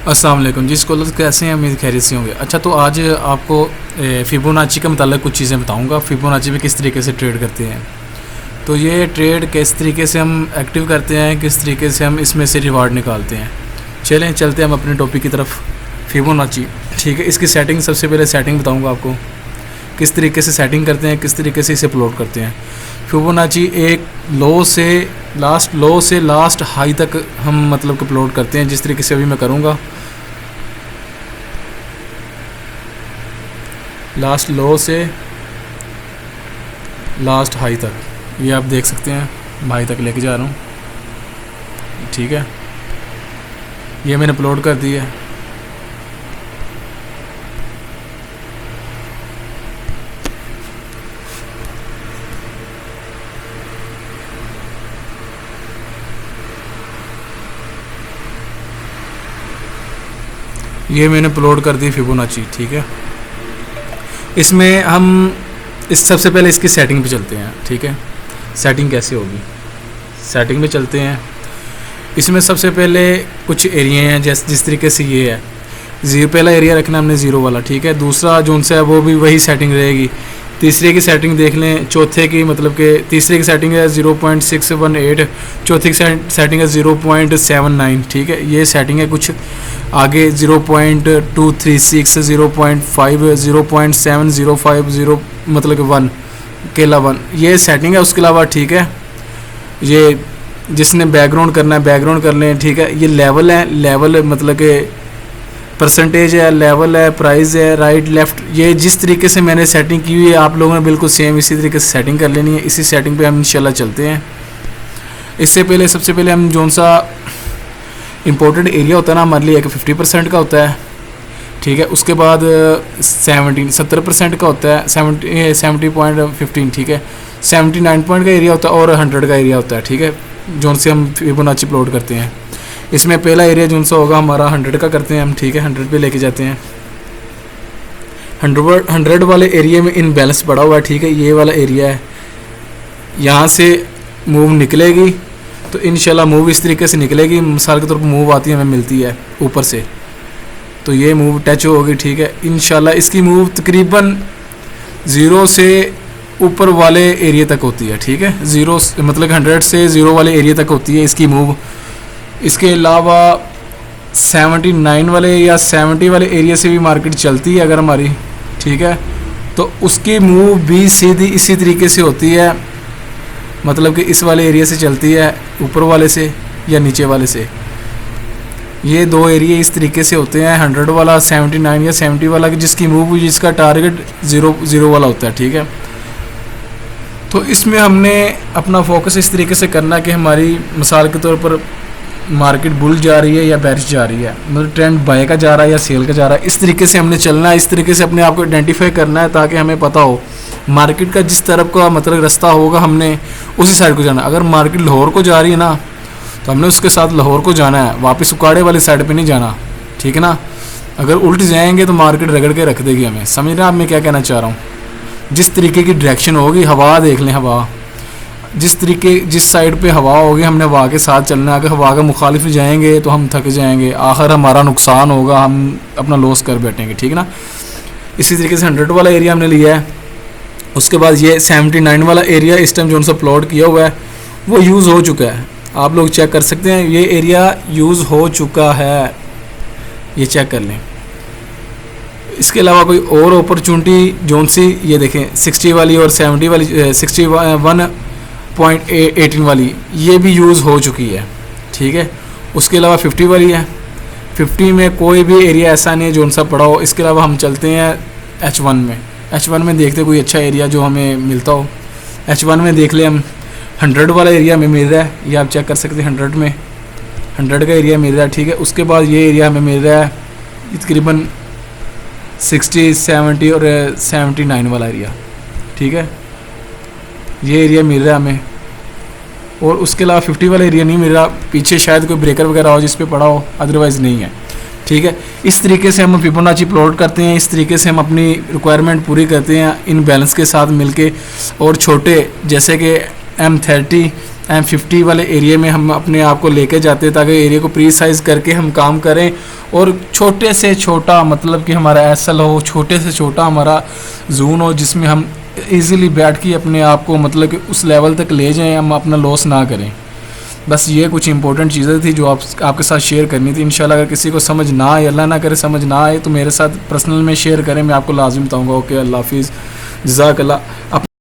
अस्सलाम वालेकुम जी स्कॉलर्स, कैसे हैं? उम्मीद खैरियत से होंगे। अच्छा, तो आज आपको फिबोनाची के मतलब कुछ चीज़ें बताऊंगा। फिबोनाची में किस तरीके से ट्रेड करते हैं, तो ये ट्रेड किस तरीके से हम एक्टिव करते हैं, किस तरीके से हम इसमें से रिवार्ड निकालते हैं। चलें चलते हैं हम अपने टॉपिक की तरफ। फिबोनाची, ठीक है। इसकी सेटिंग, सबसे पहले सेटिंग बताऊँगा आपको किस तरीके से सेटिंग करते हैं, किस तरीके से इसे प्लॉट करते हैं। फिबोनाची एक लो से लास्ट हाई तक हम मतलब कि प्लॉट करते हैं, जिस तरीके से अभी मैं करूँगा। लास्ट लो से लास्ट हाई तक, ये आप देख सकते हैं, हाई तक लेके जा रहा हूँ, ठीक है। ये मैंने प्लॉट कर दी है। ये मैंने प्लॉट कर दी फिबोनाची, ठीक है। इसमें हम सबसे पहले इसकी सेटिंग पे चलते हैं, ठीक है। सेटिंग कैसे होगी, सेटिंग में चलते हैं। इसमें सबसे पहले कुछ एरिया हैं, जिस तरीके से ये है पहला एरिया रखना हमने ज़ीरो वाला, ठीक है। दूसरा जोन सा है वो भी वही सेटिंग रहेगी। तीसरे की सेटिंग देख लें, चौथे की मतलब कि तीसरे की सेटिंग है 0.618, चौथे की सेटिंग है 0.79, ठीक है। ये सेटिंग है। कुछ आगे 0.236, 0.5, 0.705, 0 मतलब कि 1 केला 1, ये सेटिंग है। उसके अलावा, ठीक है, ये जिसने बैकग्राउंड करना है बैकग्राउंड कर लें, ठीक है। ये लेवल है, लेवल मतलब कि परसेंटेज है, लेवल है, प्राइस है, राइट लेफ़्ट। ये जिस तरीके से मैंने सेटिंग की हुई है आप लोगों ने बिल्कुल सेम इसी तरीके से सेटिंग कर लेनी है। इसी सेटिंग पे हम इंशाल्लाह चलते हैं। इससे पहले सबसे पहले हम जोन सा इम्पोर्टेंट एरिया होता है ना हमारे लिए, 50% का होता है, ठीक है। उसके बाद 70% का होता है, 70.15, ठीक है। 79 पॉइंट का एरिया होता है और 100 का एरिया होता है, ठीक है, जोन से हम फिबोनाची प्लॉट करते हैं। इसमें पहला एरिया जोन सा होगा हमारा 100 का करते हैं हम, ठीक है। 100 पे लेके जाते हैं। 100 वाले एरिया में इनबैलेंस पड़ा हुआ है, ठीक है। ये वाला एरिया है, यहाँ से मूव निकलेगी तो इंशाल्लाह मूव इस तरीके से निकलेगी। मिसाल के तौर पर मूव आती है, हमें मिलती है ऊपर से, तो ये मूव टच होगी, ठीक है। इंशाल्लाह इसकी मूव तकरीबन 0 से ऊपर वाले एरिया तक होती है, ठीक है। 0 मतलब 100 से 0 वाले एरिया तक होती है इसकी मूव। इसके अलावा 79 वाले या 70 वाले एरिया से भी मार्केट चलती है अगर हमारी, ठीक है, तो उसकी मूव भी सीधी इसी तरीके से होती है, मतलब कि इस वाले एरिया से चलती है, ऊपर वाले से या नीचे वाले से। ये दो एरिया इस तरीके से होते हैं, 100 वाला, 79 या 70 वाला, जिसकी मूव, जिसका टारगेट 0 वाला होता है, ठीक है। तो इसमें हमने अपना फोकस इस तरीके से करना कि हमारी मिसाल के तौर पर मार्केट बुल जा रही है या बेरिश जा रही है, मतलब ट्रेंड बाय का जा रहा है या सेल का जा रहा है, इस तरीके से हमने चलना है। इस तरीके से अपने आप को आइडेंटिफाई करना है ताकि हमें पता हो मार्केट का जिस तरफ का मतलब रास्ता होगा हमने उसी साइड को जाना। अगर मार्केट लाहौर को जा रही है ना तो हमने उसके साथ लाहौर को जाना है, वापस उकाड़े वाली साइड पे नहीं जाना, ठीक है ना। अगर उल्ट जाएंगे तो मार्केट रगड़ के रख देगी हमें। समझ रहे हैं आप मैं क्या कहना चाह रहा हूँ। जिस तरीके की डायरेक्शन होगी, हवा देख लें, हवा जिस साइड पे हवा होगी हमने हवा के साथ चलना है। अगर हवा के मुखालिफ जाएंगे तो हम थक जाएंगे, आखिर हमारा नुकसान होगा, हम अपना लॉस कर बैठेंगे, ठीक है ना। इसी तरीके से 100 वाला एरिया हमने लिया है। उसके बाद ये 79 वाला एरिया इस टाइम जो उनसे प्लॉट किया हुआ है वो यूज़ हो चुका है, आप लोग चेक कर सकते हैं। ये एरिया यूज़ हो चुका है, ये चेक कर लें। इसके अलावा कोई और अपॉर्चुनिटी जोन सी, ये देखें 60 वाली और 70 वाली, 61.18 वाली, ये भी यूज़ हो चुकी है, ठीक है। उसके अलावा 50 वाली है, 50 में कोई भी एरिया ऐसा नहीं है जोन सा पड़ा हो। इसके अलावा हम चलते हैं H1 में। H1 में देखते कोई अच्छा एरिया जो हमें मिलता हो। H1 में देख ले हम, 100 वाला एरिया हमें मिल रहा है, ये आप चेक कर सकते हैं। 100 में 100 का एरिया मिल रहा है, ठीक है। उसके बाद ये एरिया हमें मिल रहा है तकरीबन 60, 70 और 79 वाला एरिया, ठीक है। ये एरिया मिल रहा है हमें, और उसके अलावा 50 वाला एरिया नहीं मिल रहा। पीछे शायद कोई ब्रेकर वगैरह हो जिस पे पड़ा हो, अदरवाइज़ नहीं है, ठीक है। इस तरीके से हम फिबोनाची प्लॉट करते हैं, इस तरीके से हम अपनी रिक्वायरमेंट पूरी करते हैं इन बैलेंस के साथ मिलके। और छोटे जैसे कि M30 M50 वाले एरिया में हम अपने आप को लेके जाते हैं, ताकि एरिया को प्रीसाइज करके हम काम करें और छोटे से छोटा मतलब कि हमारा एसएल हो, छोटे से छोटा हमारा जोन हो, जिसमें हम इजीली बैठ के अपने आप को मतलब कि उस लेवल तक ले जाएं, हम अपना लॉस ना करें। बस ये कुछ इंपॉर्टेंट चीज़ें थी जो आपके साथ शेयर करनी थी। इंशाल्लाह अगर किसी को समझ ना आए, अल्लाह ना करे समझ ना आए, तो मेरे साथ पर्सनल में शेयर करें, मैं आपको लाजिम बताऊँगा। ओके, अल्लाह हाफिज़, जज़ाकल्लाह।